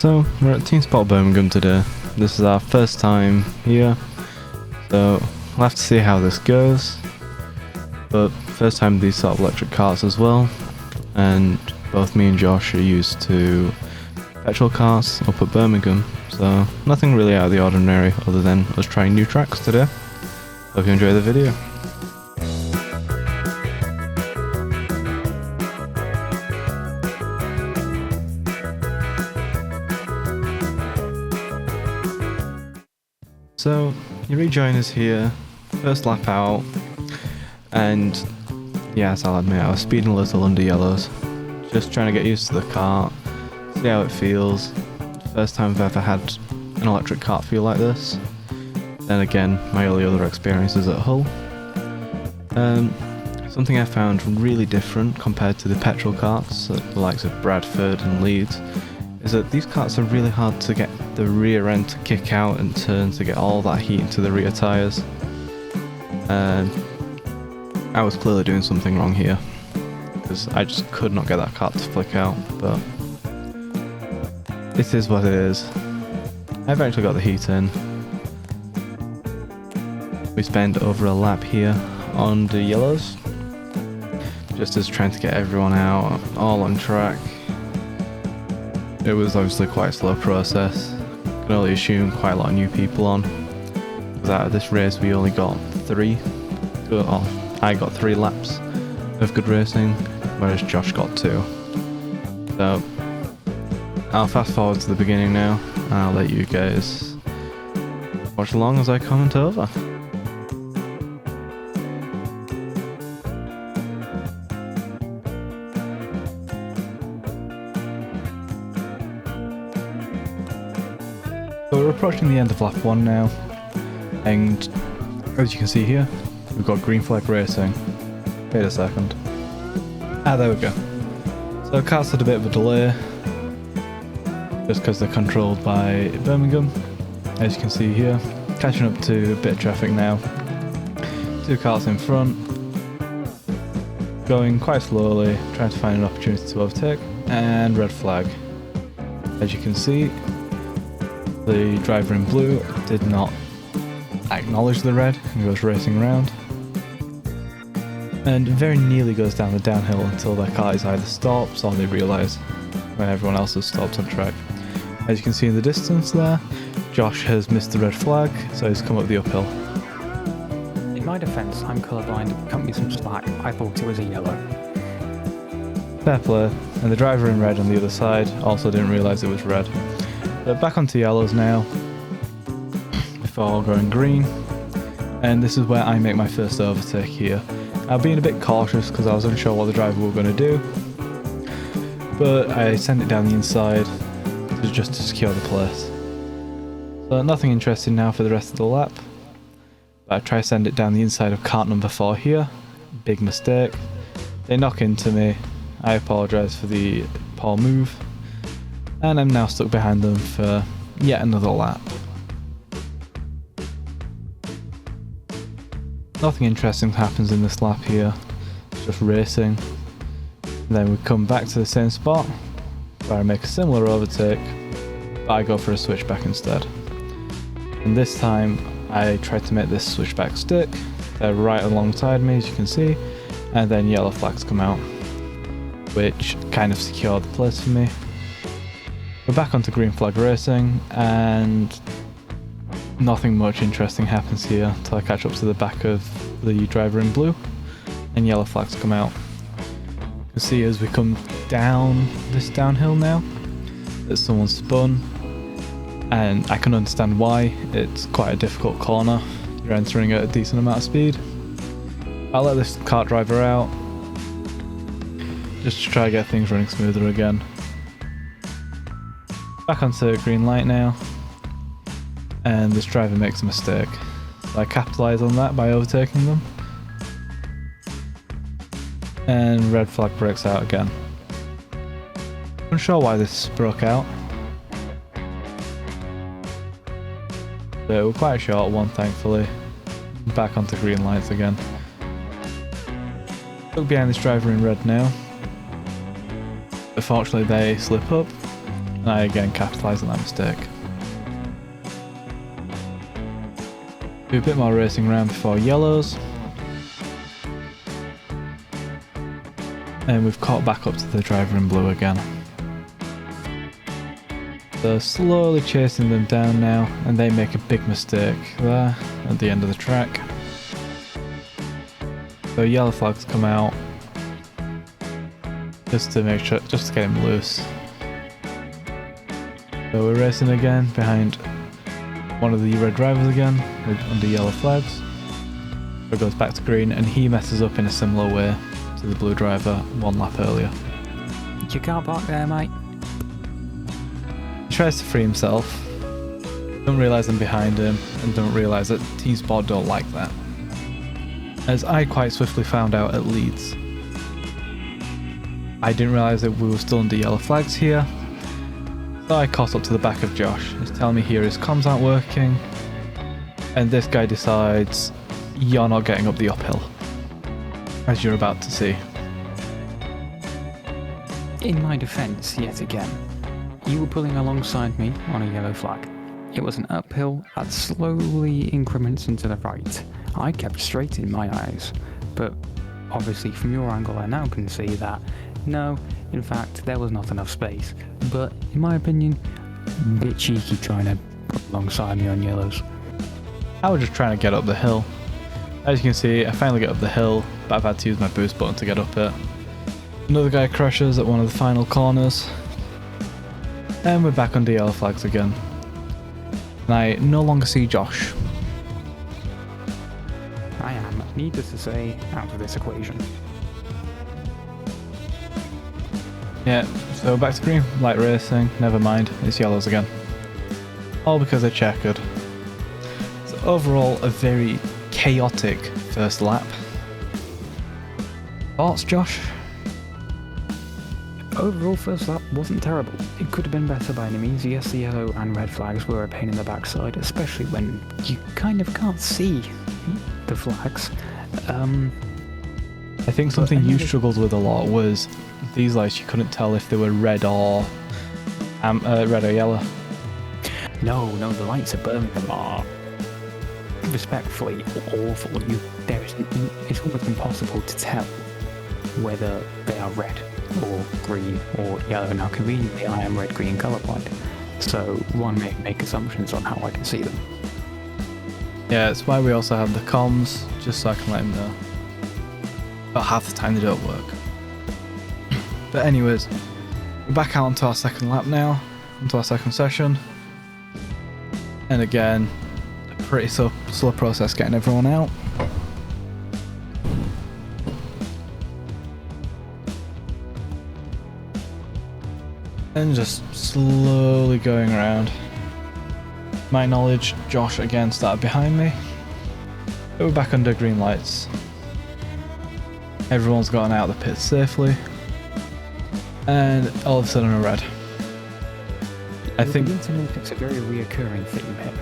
So, we're at Teamsport Birmingham today. This is our first time here, so we'll have to see how this goes. But first time these sort of electric cars as well, and both me and Josh are used to petrol cars up at Birmingham, so nothing really out of the ordinary other than us trying new tracks today. Hope you enjoy the video. So, you rejoin us here, first lap out, and yes, I'll admit I was speeding a little under yellows, just trying to get used to the car, see how it feels. First time I've ever had an electric kart feel like this. Then again, my only other experiences at Hull. Something I found really different compared to the petrol karts, the likes of Bradford and Leeds, is that these karts are really hard to get the rear end to kick out and turn to get all that heat into the rear tyres. I was clearly doing something wrong here, because I just could not get that kart to flick out, but it is what it is. I eventually got the heat in. We spent over a lap here on the yellows, just as trying to get everyone out, all on track. It was obviously quite a slow process. Can only assume quite a lot of new people on. Because out of this race we only got I got 3 laps of good racing, whereas Josh got 2. So I'll fast forward to the beginning now, and I'll let you guys watch along as I comment over. So we're approaching the end of lap 1 now, and as you can see here, we've got green flag racing. Wait a second. There we go. So cars had a bit of a delay, just because they're controlled by Birmingham. As you can see here, catching up to a bit of traffic now. 2 cars in front, going quite slowly, trying to find an opportunity to overtake, and red flag. As you can see, the driver in blue did not acknowledge the red and goes racing around, and very nearly goes down the downhill until their car is either stops or they realise when everyone else has stopped on track. As you can see in the distance there, Josh has missed the red flag, so he's come up the uphill. In my defence, I'm colourblind, cut me some slack, I thought it was a yellow. Fair play, and the driver in red on the other side also didn't realise it was red. But back onto yellows now, before going green, and this is where I make my first overtake here. I'm being a bit cautious because I was unsure what the driver were going to do, but I sent it down the inside just to secure the place. So nothing interesting now for the rest of the lap, but I try to send it down the inside of cart number 4 here. Big mistake. They knock into me. I apologise for the poor move, and I'm now stuck behind them for yet another lap. Nothing interesting happens in this lap here, it's just racing. And then we come back to the same spot, where I make a similar overtake, but I go for a switchback instead. And this time I tried to make this switchback stick. They're right alongside me, as you can see, and then yellow flags come out, which kind of secured the place for me. We're back onto green flag racing, and nothing much interesting happens here until I catch up to the back of the driver in blue, and yellow flags come out. You can see as we come down this downhill now, that someone spun, and I can understand why. It's quite a difficult corner, you're entering at a decent amount of speed. I'll let this kart driver out, just to try to get things running smoother again. Back onto green light now, and this driver makes a mistake. So I capitalise on that by overtaking them, and red flag breaks out again. Unsure why this broke out, but it was quite a short one thankfully. Back onto green lights again. Look behind this driver in red now. Unfortunately they slip up, And I again capitalise on that mistake. Do a bit more racing around before yellows. And we've caught back up to the driver in blue again. So slowly chasing them down now, and they make a big mistake there at the end of the track. So yellow flags come out just to make sure, just to get him loose. So we're racing again behind one of the red drivers again, under yellow flags. So it goes back to green, and he messes up in a similar way to the blue driver one lap earlier. You can't park there, mate. He tries to free himself, don't realise I'm behind him, and don't realise that Teamsport don't like that. As I quite swiftly found out at Leeds. I didn't realise that we were still under yellow flags here, so I caught up to the back of Josh. He's telling me here his comms aren't working, and this guy decides, you're not getting up the uphill, as you're about to see. In my defence, yet again, you were pulling alongside me on a yellow flag. It was an uphill that slowly increments into the right. I kept straight in my eyes, but obviously from your angle I now can see that no, in fact there was not enough space, but in my opinion, a bit cheeky trying to put alongside me on yellows. I was just trying to get up the hill. As you can see, I finally get up the hill, but I've had to use my boost button to get up it. Another guy crashes at one of the final corners, and we're back under yellow flags again. And I no longer see Josh. I am, needless to say, out of this equation. Yeah, so back to green, light racing, never mind, it's yellows again. All because they're checkered. So overall, a very chaotic first lap. Thoughts, Josh? Overall, first lap wasn't terrible. It could have been better by any means. Yes, the yellow and red flags were a pain in the backside, especially when you kind of can't see the flags. I think something you struggled with a lot was these lights. You couldn't tell if they were red or yellow. No, the lights at Birmingham are respectfully awful. It's almost impossible to tell whether they are red or green or yellow. Now conveniently I am red green colourblind, so one may make assumptions on how I can see them. Yeah, it's why we also have the comms, just so I can let him know. But half the time they don't work. But anyways, we're back out onto our second lap now, onto our second session. And again, a pretty slow process getting everyone out. And just slowly going around. My knowledge, Josh again started behind me. But we're back under green lights. Everyone's gotten out of the pit safely. And all of a sudden a red. I think it's a very reoccurring theme here.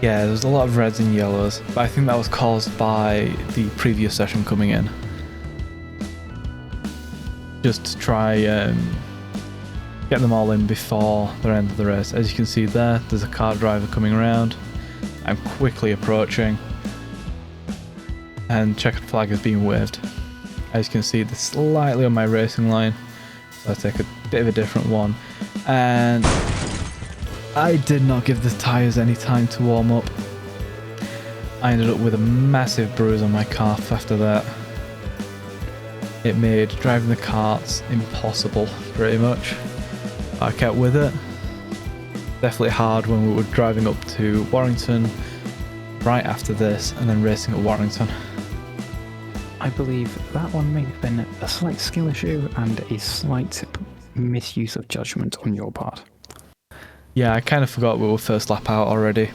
Yeah, there's a lot of reds and yellows, but I think that was caused by the previous session coming in. Just to try get them all in before the end of the race. As you can see there's a car driver coming around. I'm quickly approaching, and checkered flag is being waved. As you can see, they're slightly on my racing line, so I take a bit of a different one. And I did not give the tyres any time to warm up. I ended up with a massive bruise on my calf after that. It made driving the karts impossible, pretty much. I kept with it. Definitely hard when we were driving up to Warrington right after this, and then racing at Warrington. I believe that one may have been a slight skill issue and a slight misuse of judgment on your part. Yeah, I kind of forgot we were first lap out already.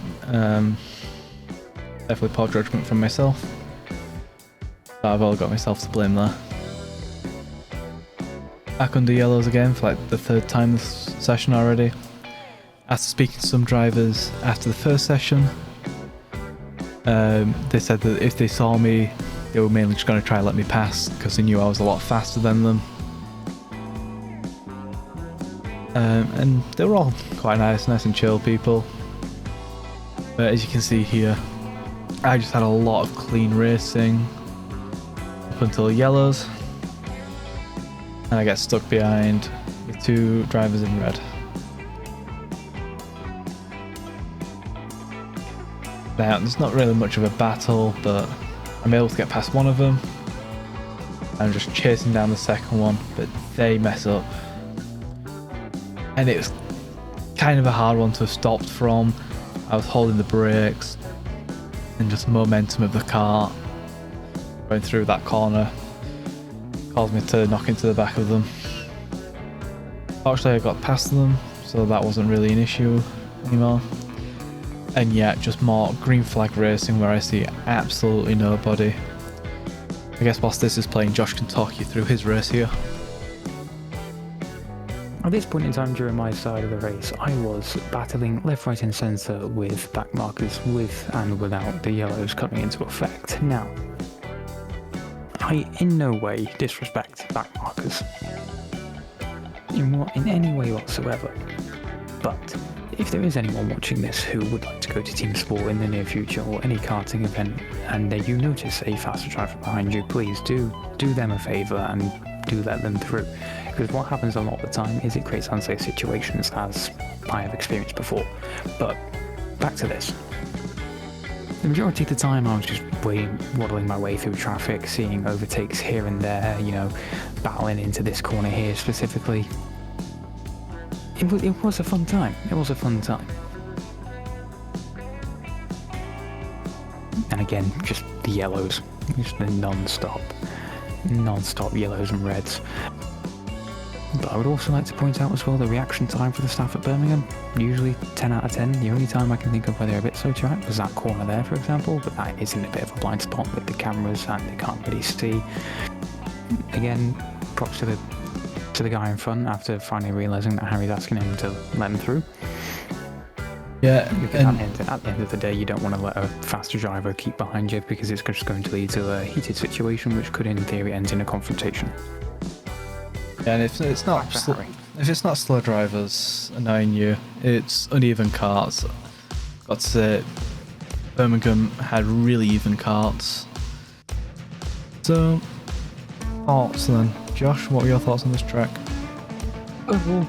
Definitely poor judgment from myself. But I've all got myself to blame there. Back under yellows again for like the third time this session already. After speaking to some drivers after the first session, they said that if they saw me, they were mainly just going to try and let me pass because they knew I was a lot faster than them. And they were all quite nice and chill people. But as you can see here, I just had a lot of clean racing up until the yellows, and I get stuck behind with 2 drivers in red. Now, there's not really much of a battle, but I'm able to get past one of them. I'm just chasing down the second one, but they mess up. And it's kind of a hard one to have stopped from. I was holding the brakes, and just momentum of the car going through that corner caused me to knock into the back of them. Fortunately, I got past them, so that wasn't really an issue anymore. And yet, just more green flag racing where I see absolutely nobody. I guess whilst this is playing, Josh can talk you through his race here. At this point in time during my side of the race, I was battling left, right and centre with back markers with and without the yellows coming into effect. Now, I in no way disrespect back markers in any way whatsoever, but if there is anyone watching this who would like to go to Teamsport in the near future or any karting event and you notice a faster driver behind you, please do them a favour and do let them through. Because what happens a lot of the time is it creates unsafe situations, as I have experienced before. But back to this. The majority of the time I was just waddling my way through traffic, seeing overtakes here and there, battling into this corner here specifically. It was a fun time. It was a fun time. And again, just the yellows. Just the non-stop yellows and reds. But I would also like to point out as well the reaction time for the staff at Birmingham. Usually 10 out of 10. The only time I can think of where they're a bit slow to react was that corner there, for example, but that is in a bit of a blind spot with the cameras and they can't really see. Again, props to the guy in front after finally realising that Harry's asking him to let him through. Yeah, because at the end of the day, you don't want to let a faster driver keep behind you because it's just going to lead to a heated situation which could in theory end in a confrontation. Yeah, and if it's not slow drivers annoying you, it's uneven karts. Got to say, Birmingham had really even karts. So, thoughts then. Josh, what were your thoughts on this track? Overall,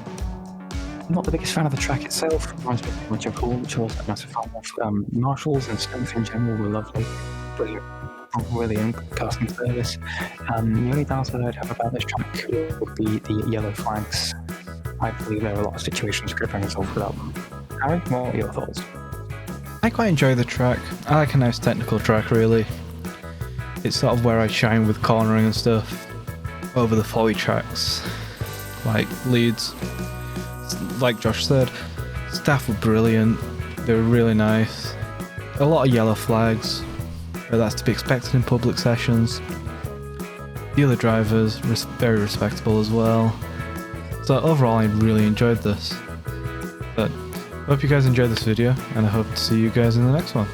I'm not the biggest fan of the track itself. It reminds me too much of Hull, which I wasn't a massive fan of. Marshall's and stuff in general were lovely. Brilliant casting service. The only downside I'd have about this track would be the yellow flags. I believe there are a lot of situations could have been resolved without them. Harry, what are your thoughts? I quite enjoy the track. I like a nice technical track, really. It's sort of where I shine with cornering and stuff over the folly tracks, like Leeds. Like Josh said, staff were brilliant. They were really nice. A lot of yellow flags, but that's to be expected in public sessions. The other drivers, very respectable as well. So overall, I really enjoyed this. But I hope you guys enjoyed this video, and I hope to see you guys in the next one.